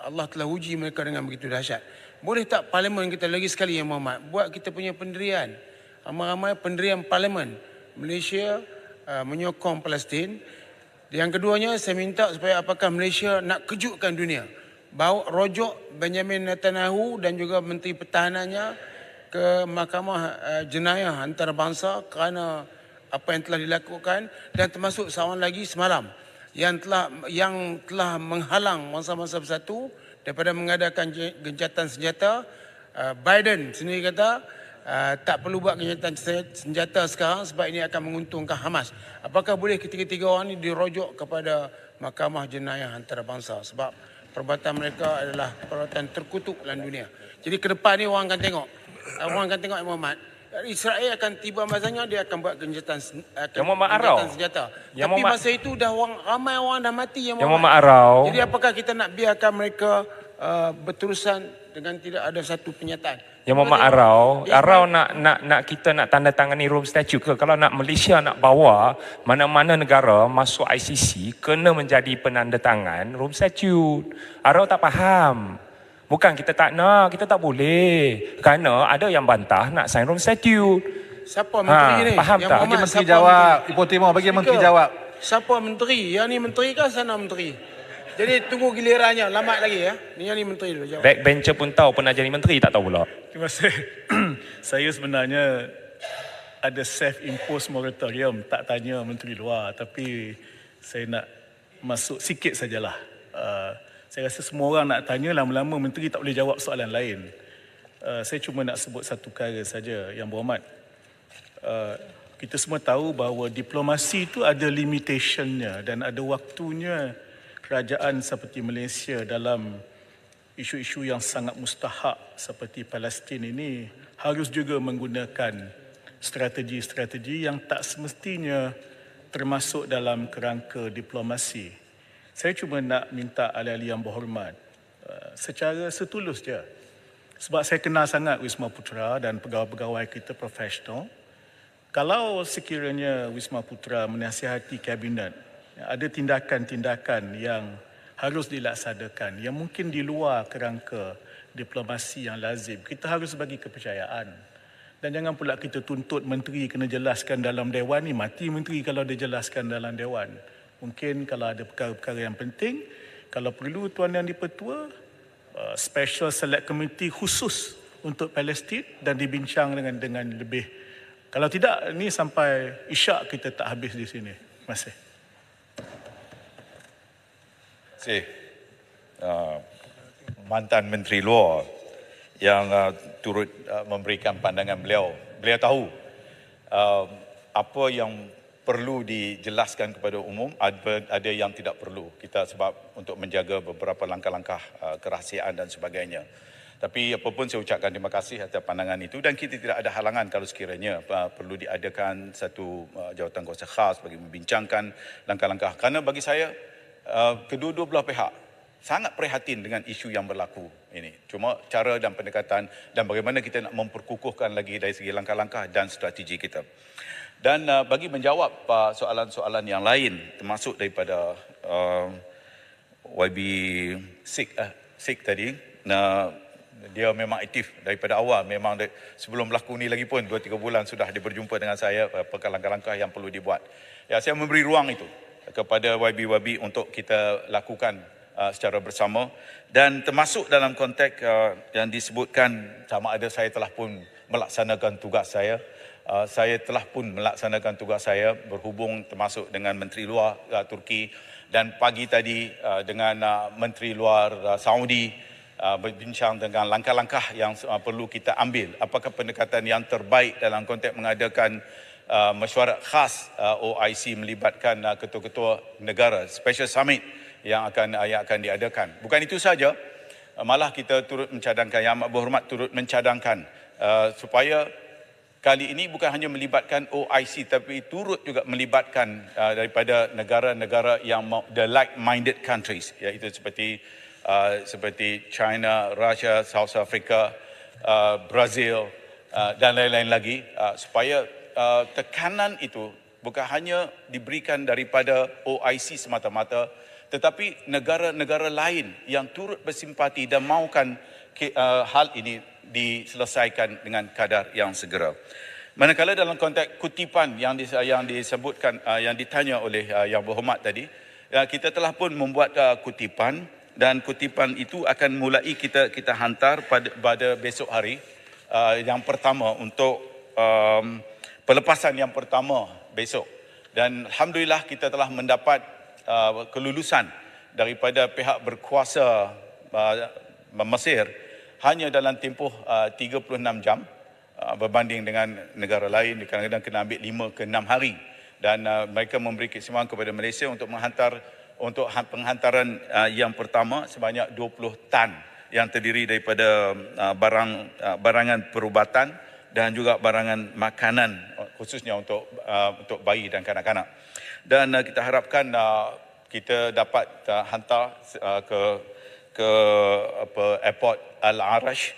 Allah telah uji mereka dengan begitu dahsyat. Boleh tak parlimen kita lagi sekali, Yang Berhormat, buat kita punya pendirian, ramai-ramai pendirian parlimen Malaysia menyokong Palestin. Yang keduanya, saya minta supaya apakah Malaysia nak kejutkan dunia, bawa rojok Benjamin Netanyahu dan juga Menteri Pertahanannya ke Mahkamah Jenayah Antarabangsa kerana apa yang telah dilakukan, dan termasuk seorang lagi semalam yang telah menghalang Bangsa-Bangsa Bersatu daripada mengadakan gencatan senjata. Biden sendiri kata tak perlu buat gencatan senjata sekarang sebab ini akan menguntungkan Hamas. Apakah boleh ketiga-tiga orang ini dirojok kepada Mahkamah Jenayah Antarabangsa sebab perbuatan mereka adalah perbuatan terkutuk dalam dunia. Jadi ke depan ni orang akan tengok Yang Berhormat, Israel akan tiba masanya dia akan buat gencatan senjata. Tapi masa itu dah ramai orang dah mati, Yang Berhormat. Jadi apakah kita nak biarkan mereka berterusan dengan tidak ada satu penyataan? Yang Berhormat Arau nak kita nak tanda tangani Rome Statute ke? Kalau nak Malaysia nak bawa mana-mana negara masuk ICC kena menjadi penanda tangan Rome Statute. Arau tak faham. Bukan kita tak nak, kita tak boleh. Kerana ada yang bantah nak sign Rome Statute. Siapa menteri ni? Faham tak? Bagi menteri jawab. Ipoh Timur bagi menteri jawab. Siapa menteri? Yang ni menteri ke sana menteri? Jadi tunggu gilirannya, lambat lagi ya. Yang ni menteri dulu jawab. Backbencher pun tahu pernah jadi menteri, tak tahu pula. Terima kasih. Saya sebenarnya ada self-imposed moratorium, tak tanya menteri luar, tapi saya nak masuk sikit sajalah. Saya rasa semua orang nak tanya, lama-lama menteri tak boleh jawab soalan lain. Saya cuma nak sebut satu perkara saja, Yang Berhormat. Kita semua tahu bahawa diplomasi itu ada limitationnya dan ada waktunya. Kerajaan seperti Malaysia dalam isu-isu yang sangat mustahak seperti Palestin ini harus juga menggunakan strategi-strategi yang tak semestinya termasuk dalam kerangka diplomasi. Saya cuma nak minta ahli-ahli Yang Berhormat secara setulus je. Sebab saya kenal sangat Wisma Putra dan pegawai-pegawai kita profesional. Kalau sekiranya Wisma Putra menasihati kabinet, ada tindakan-tindakan yang harus dilaksanakan yang mungkin di luar kerangka diplomasi yang lazim, kita harus bagi kepercayaan. Dan jangan pula kita tuntut menteri kena jelaskan dalam Dewan ni, mati menteri kalau dia jelaskan dalam Dewan. Mungkin kalau ada perkara-perkara yang penting, kalau perlu Tuan Yang di-Pertua, Special Select Committee khusus untuk Palestin dan dibincang dengan lebih. Kalau tidak, ni sampai isyak kita tak habis di sini. Terima kasih. Mantan Menteri Luar yang turut memberikan pandangan beliau. Beliau tahu apa yang perlu dijelaskan kepada umum, ada yang tidak perlu. Kita sebab untuk menjaga beberapa langkah-langkah kerahsiaan dan sebagainya. Tapi apapun saya ucapkan terima kasih atas pandangan itu dan kita tidak ada halangan kalau sekiranya perlu diadakan satu jawatan kuasa khas bagi membincangkan langkah-langkah. Kerana bagi saya kedua-dua belah pihak sangat prihatin dengan isu yang berlaku ini. Cuma cara dan pendekatan dan bagaimana kita nak memperkukuhkan lagi dari segi langkah-langkah dan strategi kita. Dan bagi menjawab soalan-soalan yang lain termasuk daripada YB Sik tadi, dia memang aktif daripada awal, memang sebelum berlaku ni lagi pun 2-3 bulan sudah dia berjumpa dengan saya apakah langkah-langkah yang perlu dibuat. Ya, saya memberi ruang itu kepada YB untuk kita lakukan secara bersama dan termasuk dalam konteks yang disebutkan sama ada saya telah pun melaksanakan tugas saya. Saya telah pun melaksanakan tugas saya berhubung termasuk dengan Menteri Luar Turki dan pagi tadi dengan Menteri Luar Saudi berbincang dengan langkah-langkah yang perlu kita ambil. Apakah pendekatan yang terbaik dalam konteks mengadakan mesyuarat khas OIC melibatkan ketua-ketua negara, special summit yang akan diadakan. Bukan itu saja, malah kita turut mencadangkan, Yang Amat Berhormat turut mencadangkan supaya kali ini bukan hanya melibatkan OIC tapi turut juga melibatkan daripada negara-negara yang the like-minded countries, iaitu seperti China, Russia, South Africa, Brazil dan lain-lain lagi supaya tekanan itu bukan hanya diberikan daripada OIC semata-mata tetapi negara-negara lain yang turut bersimpati dan mahukan hal ini diselesaikan dengan kadar yang segera. Manakala dalam konteks kutipan yang disebutkan, yang ditanya oleh Yang Berhormat tadi, kita telah pun membuat kutipan, dan kutipan itu akan mulai kita hantar pada besok hari, yang pertama untuk pelepasan yang pertama besok. Dan Alhamdulillah kita telah mendapat kelulusan daripada pihak berkuasa Mesir hanya dalam tempoh 36 jam, berbanding dengan negara lain kadang-kadang kena ambil 5 ke 6 hari, dan mereka memberi kesemuan kepada Malaysia untuk penghantaran yang pertama sebanyak 20 tan yang terdiri daripada barangan perubatan dan juga barangan makanan, khususnya untuk bayi dan kanak-kanak. Dan kita harapkan kita dapat hantar ke airport Al-Arash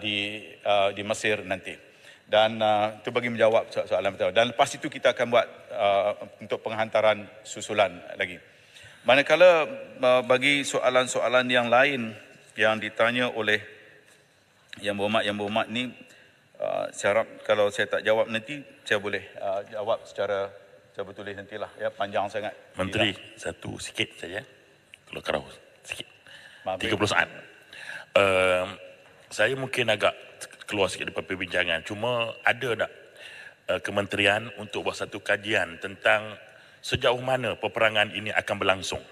di Mesir nanti. Dan itu bagi menjawab soalan pertama. Dan lepas itu kita akan buat untuk penghantaran susulan lagi. Manakala bagi soalan-soalan yang lain yang ditanya oleh Yang Berhormat ni, saya harap kalau saya tak jawab nanti, saya boleh jawab secara bertulis nantilah. Ya, panjang sangat. Menteri, satu sikit saja. Kalau kerau sikit. Maaf, 30 saat. Saya mungkin agak keluar sikit daripada perbincangan. Cuma ada tak kementerian untuk buat satu kajian tentang sejauh mana peperangan ini akan berlangsung.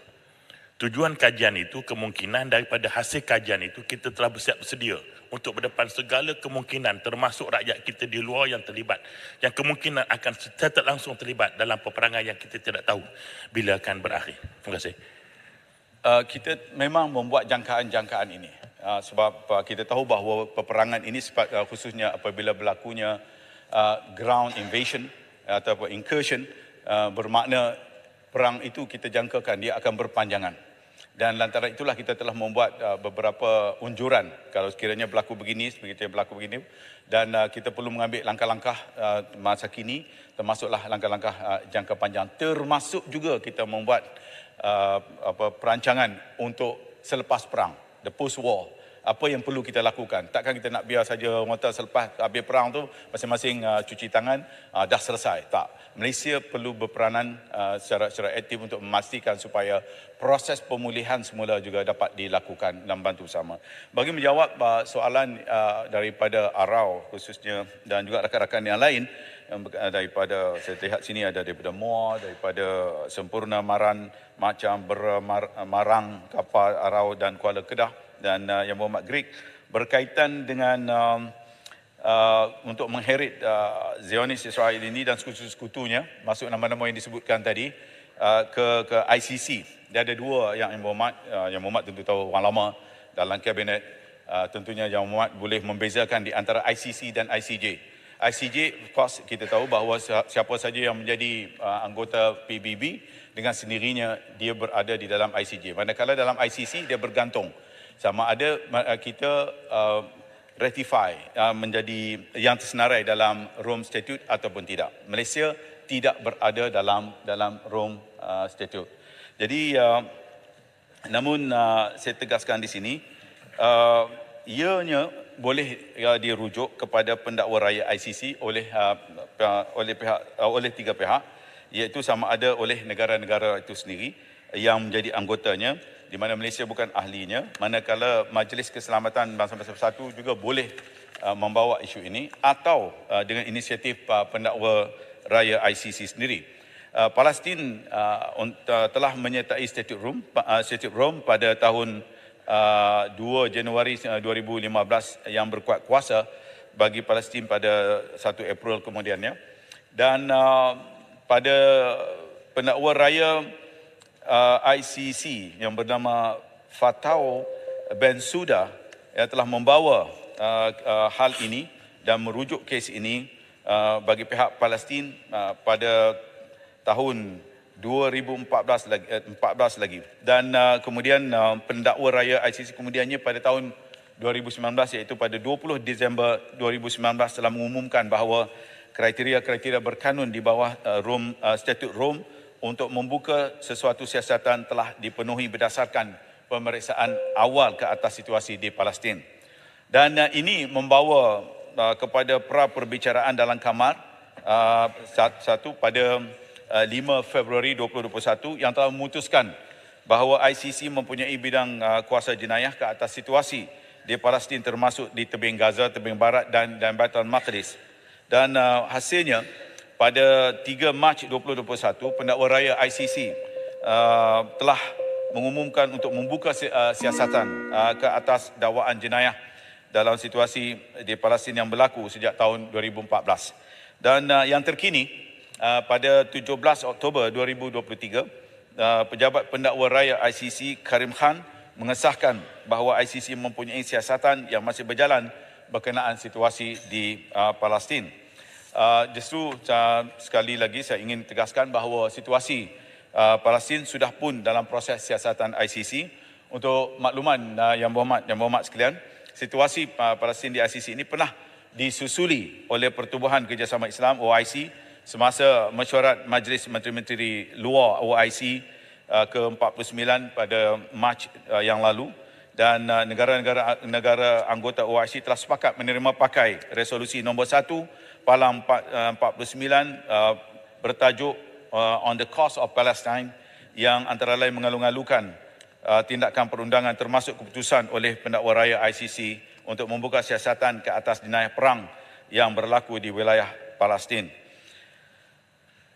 Tujuan kajian itu kemungkinan daripada hasil kajian itu kita telah bersiap bersedia untuk berdepan segala kemungkinan, termasuk rakyat kita di luar yang terlibat, yang kemungkinan akan secara langsung terlibat dalam peperangan yang kita tidak tahu bila akan berakhir. Terima kasih. Kita memang membuat jangkaan-jangkaan ini sebab kita tahu bahawa peperangan ini khususnya apabila berlakunya ground invasion atau incursion, bermakna perang itu kita jangkakan dia akan berpanjangan. Dan lantaran itulah kita telah membuat beberapa unjuran kalau sekiranya berlaku begini, dan kita perlu mengambil langkah-langkah masa kini, termasuklah langkah-langkah jangka panjang, termasuk juga kita membuat perancangan untuk selepas perang, the post war. Apa yang perlu kita lakukan? Takkan kita nak biar saja orang kata selepas habis perang tu masing-masing cuci tangan dah selesai. Tak. Malaysia perlu berperanan secara aktif untuk memastikan supaya proses pemulihan semula juga dapat dilakukan dan bantu sama. Bagi menjawab soalan daripada Arau khususnya dan juga rakan-rakan yang lain, daripada saya lihat sini ada daripada Muar, daripada Sempurna Maran, macam Marang, Kapal, Arau dan Kuala Kedah, dan Yang Berhormat Greek berkaitan dengan untuk mengheret Zionis Israel ini dan sekutu-sekutunya, masuk nama-nama yang disebutkan tadi, ke ICC. Dia ada dua Yang Berhormat tentu tahu orang lama dalam kabinet. Tentunya Yang Berhormat boleh membezakan di antara ICC dan ICJ. ICJ, of course, kita tahu bahawa siapa saja yang menjadi anggota PBB dengan sendirinya dia berada di dalam ICJ. Manakala dalam ICC dia bergantung sama ada kita ratify menjadi yang tersenarai dalam Rome Statute ataupun tidak. Malaysia tidak berada dalam Rome Statute. Jadi namun saya tegaskan di sini ianya boleh dirujuk kepada pendakwa raya ICC oleh tiga pihak, iaitu sama ada oleh negara-negara itu sendiri yang menjadi anggotanya, di mana Malaysia bukan ahlinya, manakala Majlis Keselamatan Bangsa-Bangsa Bersatu juga boleh membawa isu ini, atau dengan inisiatif pendakwa raya ICC sendiri. Palestin telah menyertai Statute Rome pada tahun 2 Januari 2015 yang berkuat kuasa bagi Palestin pada 1 April kemudiannya. Dan pada pendakwa raya ICC yang bernama Fatau Bensouda telah membawa hal ini dan merujuk kes ini bagi pihak Palestin pada tahun 2014 lagi. Dan kemudian pendakwa raya ICC kemudiannya pada tahun 2019, iaitu pada 20 Disember 2019 telah mengumumkan bahawa kriteria-kriteria berkanun di bawah Statute Rome untuk membuka sesuatu siasatan telah dipenuhi berdasarkan pemeriksaan awal ke atas situasi di Palestin. Dan ini membawa kepada perbicaraan dalam kamar satu pada 5 Februari 2021 yang telah memutuskan bahawa ICC mempunyai bidang kuasa jenayah ke atas situasi di Palestin termasuk di tebing Gaza, tebing Barat dan Baitul Maqdis. Dan hasilnya pada 3 Mac 2021 pendakwa raya ICC telah mengumumkan untuk membuka siasatan ke atas dakwaan jenayah dalam situasi di Palestin yang berlaku sejak tahun 2014. Dan yang terkini pada 17 Oktober 2023 pejabat pendakwa raya ICC Karim Khan mengesahkan bahawa ICC mempunyai siasatan yang masih berjalan berkenaan situasi di Palestin. Justru sekali lagi saya ingin tegaskan bahawa situasi Palestin sudah pun dalam proses siasatan ICC. Untuk makluman yang berhormat sekalian, situasi Palestin di ICC ini pernah disusuli oleh Pertubuhan Kerjasama Islam OIC semasa mesyuarat Majlis Menteri-Menteri Luar OIC ke-49 pada Mac yang lalu, dan negara anggota OIC telah sepakat menerima pakai resolusi nombor 1 Palang 49 bertajuk On the Cause of Palestine yang antara lain mengalu-alukan tindakan perundangan termasuk keputusan oleh pendakwa raya ICC untuk membuka siasatan ke atas jenayah perang yang berlaku di wilayah Palestin.